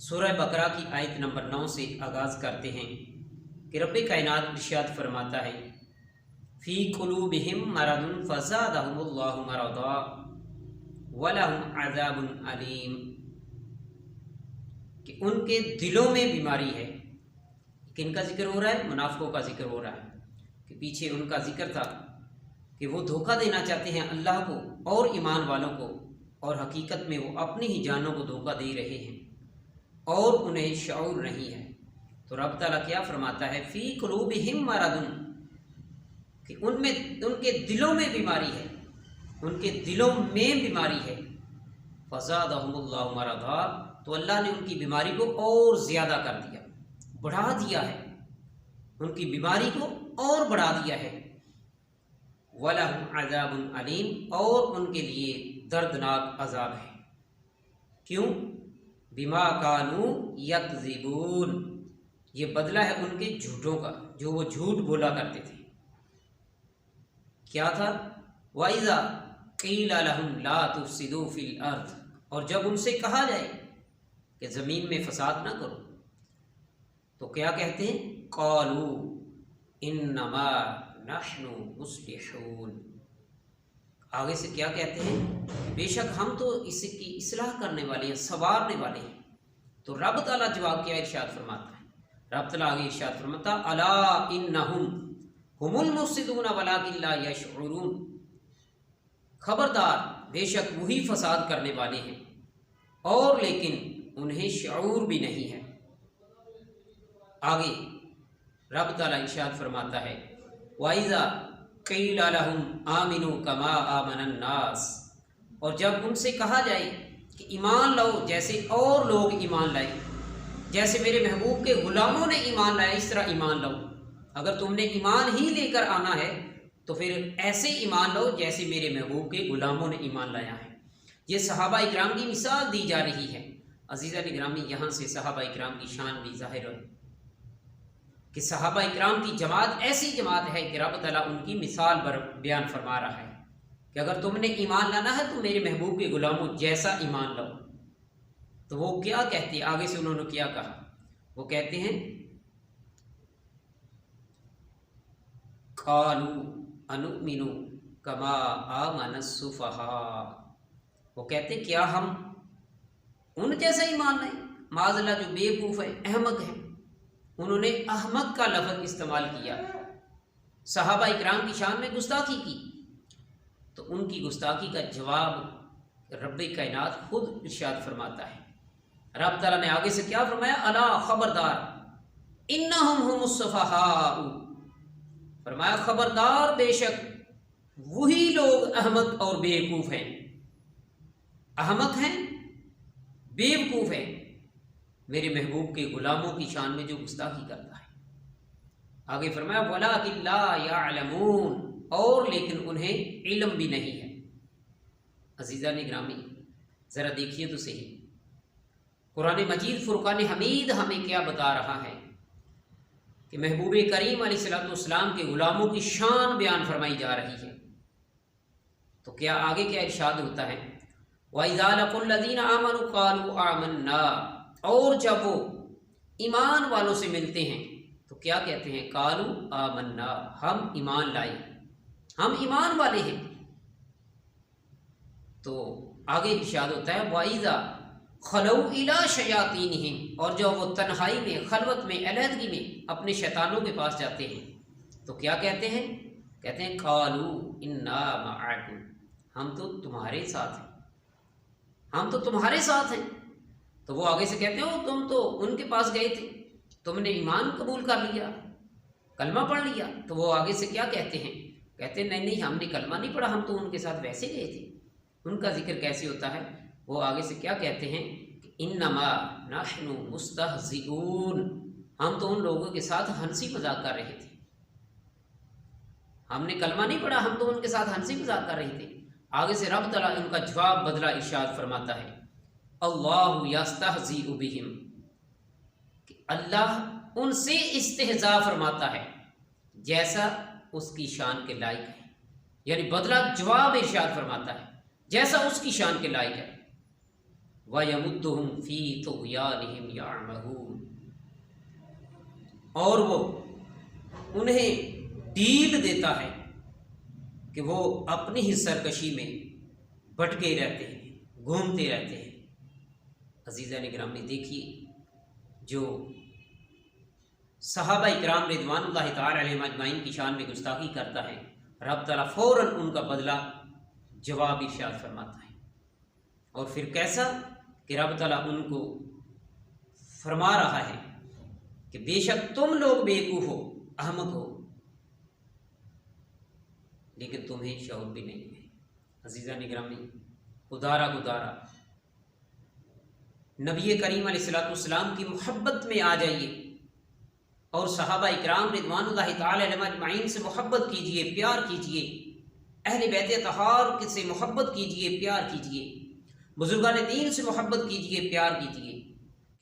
سورہ بقرہ کی آیت نمبر 9 سے آغاز کرتے ہیں کہ رب کائنات ارشاد فرماتا ہے فی قلوبہم مرض فزادہم اللہ مرضا ولہم عذاب علیم، کہ ان کے دلوں میں بیماری ہے۔ کن کا ذکر ہو رہا ہے؟ منافقوں کا ذکر ہو رہا ہے کہ پیچھے ان کا ذکر تھا کہ وہ دھوکہ دینا چاہتے ہیں اللہ کو اور ایمان والوں کو، اور حقیقت میں وہ اپنی ہی جانوں کو دھوکہ دے رہے ہیں اور انہیں شعور نہیں ہے۔ تو رب تعالیٰ کیا فرماتا ہے؟ فی قلوبہم مرض، کہ ان کے دلوں میں بیماری ہے، ان کے دلوں میں بیماری ہے۔ فزادہم اللہ مرضا، تو اللہ نے ان کی بیماری کو اور زیادہ کر دیا، بڑھا دیا ہے، ان کی بیماری کو اور بڑھا دیا ہے۔ وَلَهُمْ عَذَابٌ عَلِيمٌ، اور ان کے لیے دردناک عذاب ہے۔ کیوں؟ بِمَا كَانُوا يَكْذِبُونَ، یہ بدلہ ہے ان کے جھوٹوں کا، جو وہ جھوٹ بولا کرتے تھے۔ کیا تھا؟ وَإِذَا قِيلَ لَهُمْ لَا تُفْسِدُوا فِي الْأَرْضِ، اور جب ان سے کہا جائے کہ زمین میں فساد نہ کرو تو کیا کہتے ہیں؟ قَالُوا إِنَّمَا نَحْنُ مُصْلِحُونَ، آگے سے کیا کہتے ہیں؟ بے شک ہم تو اس کی اصلاح کرنے والے ہیں، سنوارنے والے ہیں۔ تو رب تعالیٰ جواب کیا ارشاد فرماتا ہے؟ رب تعالیٰ آگے ارشاد فرماتا الا انہم ہم المفسدون ولکن لا یشعرون، خبردار بے شک وہی فساد کرنے والے ہیں اور لیکن انہیں شعور بھی نہیں ہے۔ آگے رب تعالیٰ ارشاد فرماتا ہے وَإِذَا قِيلَ لَهُمْ آمِنُوا كَمَا آمَنَ النَّاسِ، اور جب ان سے کہا جائے کہ ایمان لاؤ جیسے اور لوگ ایمان لائے، جیسے میرے محبوب کے غلاموں نے ایمان لایا اس طرح ایمان لاؤ۔ اگر تم نے ایمان ہی لے کر آنا ہے تو پھر ایسے ایمان لاؤ جیسے میرے محبوب کے غلاموں نے ایمان لایا ہے۔ یہ صحابہ اکرام کی مثال دی جا رہی ہے۔ عزیزان گرامی، یہاں سے صحابہ اکرام کی شان بھی ظاہر ہے کہ صحابہ اکرام کی جماعت ایسی جماعت ہے کہ رب تعالیٰ ان کی مثال بیان فرما رہا ہے کہ اگر تم نے ایمان لانا ہے تو میرے محبوب کے غلاموں جیسا ایمان لاؤ۔ تو وہ کیا کہتے ہیں؟ آگے سے انہوں نے کیا کہا؟ وہ کہتے ہیں قالوا انؤمن کما آمن السفہاء، وہ کہتے ہیں کیا ہم ان جیسا ایمان لائیں؟ معاذ اللہ، جو بے وقوف ہے، احمق ہے، انہوں نے احمق کا لفظ استعمال کیا، صحابہ اکرام کی شان میں گستاخی کی۔ تو ان کی گستاخی کا جواب رب کائنات خود ارشاد فرماتا ہے۔ رب تعالیٰ نے آگے سے کیا فرمایا؟ الا، خبردار، انہم ہم السفہاء، فرمایا خبردار بے شک وہی لوگ احمق اور بے وقوف ہیں، احمق ہیں، بے وقوف ہیں، میرے محبوب کے غلاموں کی شان میں جو گستاخی کرتا ہے۔ آگے فرمایا وَلَٰكِن لَا يَعْلَمُونَ، اور لیکن انہیں علم بھی نہیں ہے۔ عزیزان گرامی، ذرا دیکھیے تو صحیح، قرآن مجید فرقان حمید ہمیں کیا بتا رہا ہے کہ محبوب کریم علیہ السلام کے غلاموں کی شان بیان فرمائی جا رہی ہے۔ تو کیا آگے کیا ارشاد ہوتا ہے؟ وَإِذَا لَقُوا الَّذِينَ آمَنُوا قَالُوا آمَنَّا، اور جب وہ ایمان والوں سے ملتے ہیں تو کیا کہتے ہیں؟ قَالُوا آمَنَّا، ہم ایمان لائے، ہم ایمان والے ہیں۔ تو آگے ارشاد ہوتا ہے وَإِذَا خَلَوْا إِلَىٰ شَيَاطِينِهِمْ، اور جب وہ تنہائی میں، خلوت میں، علیحدگی میں اپنے شیطانوں کے پاس جاتے ہیں تو کیا کہتے ہیں؟ کہتے ہیں قَالُوا إِنَّا مَعَكُمْ، ہم تو تمہارے ساتھ ہیں، ہم تو تمہارے ساتھ ہیں۔ تو وہ آگے سے کہتے ہیں تم تو ان کے پاس گئے تھے، تم نے ایمان قبول کر لیا، کلمہ پڑھ لیا۔ تو وہ آگے سے کیا کہتے ہیں؟ کہتے ہیں نہیں، ہم نے کلمہ نہیں پڑھا، ہم تو ان کے ساتھ ویسے گئے تھے۔ ان کا ذکر کیسے ہوتا ہے؟ وہ آگے سے کیا کہتے ہیں کہ انما نحن مستہزئون، ہم تو ان لوگوں کے ساتھ ہنسی مذاق کر رہے تھے، ہم نے کلمہ نہیں پڑھا، ہم تو ان کے ساتھ ہنسی مذاق کر رہے تھے۔ آگے سے رب تعالیٰ ان کا جواب بدلہ ارشاد فرماتا ہے اللہ یستہزئ بہم، کہ اللہ ان سے استہزاء فرماتا ہے جیسا اس کی شان کے لائق ہے، یعنی بدلہ جواب ارشاد فرماتا ہے جیسا اس کی شان کے لائق ہے۔ وَيَمُدُّهُمْ فِي طُغْيَانِهِمْ يَعْمَهُونَ، اور وہ انہیں ڈیل دیتا ہے کہ وہ اپنی ہی سرکشی میں بھٹکے رہتے ہیں، گھومتے رہتے ہیں۔ عزیزان گرامی دیکھیے، جو صحابہ اکرام رضوان اللہ تعالی علیہم اجمعین کی شان میں گستاخی کرتا ہے، رب تعالیٰ فوراً ان کا بدلہ جواب ارشاد فرماتا ہے۔ اور پھر کیسا کہ رب تعالیٰ ان کو فرما رہا ہے کہ بے شک تم لوگ بیوقوف ہو، احمق ہو، لیکن تمہیں شعور بھی نہیں ہے۔ عزیزان گرامی، گدارا نبی کریم علیہ السلام کی محبت میں آ جائیے اور صحابہ اکرام رضوان اللہ تعالی علیہم اجمعین سے محبت کیجئے، پیار کیجئے، اہل بیت اطہار سے محبت کیجئے، پیار کیجئے، بزرگان دین سے محبت کیجئے، پیار کیجئے۔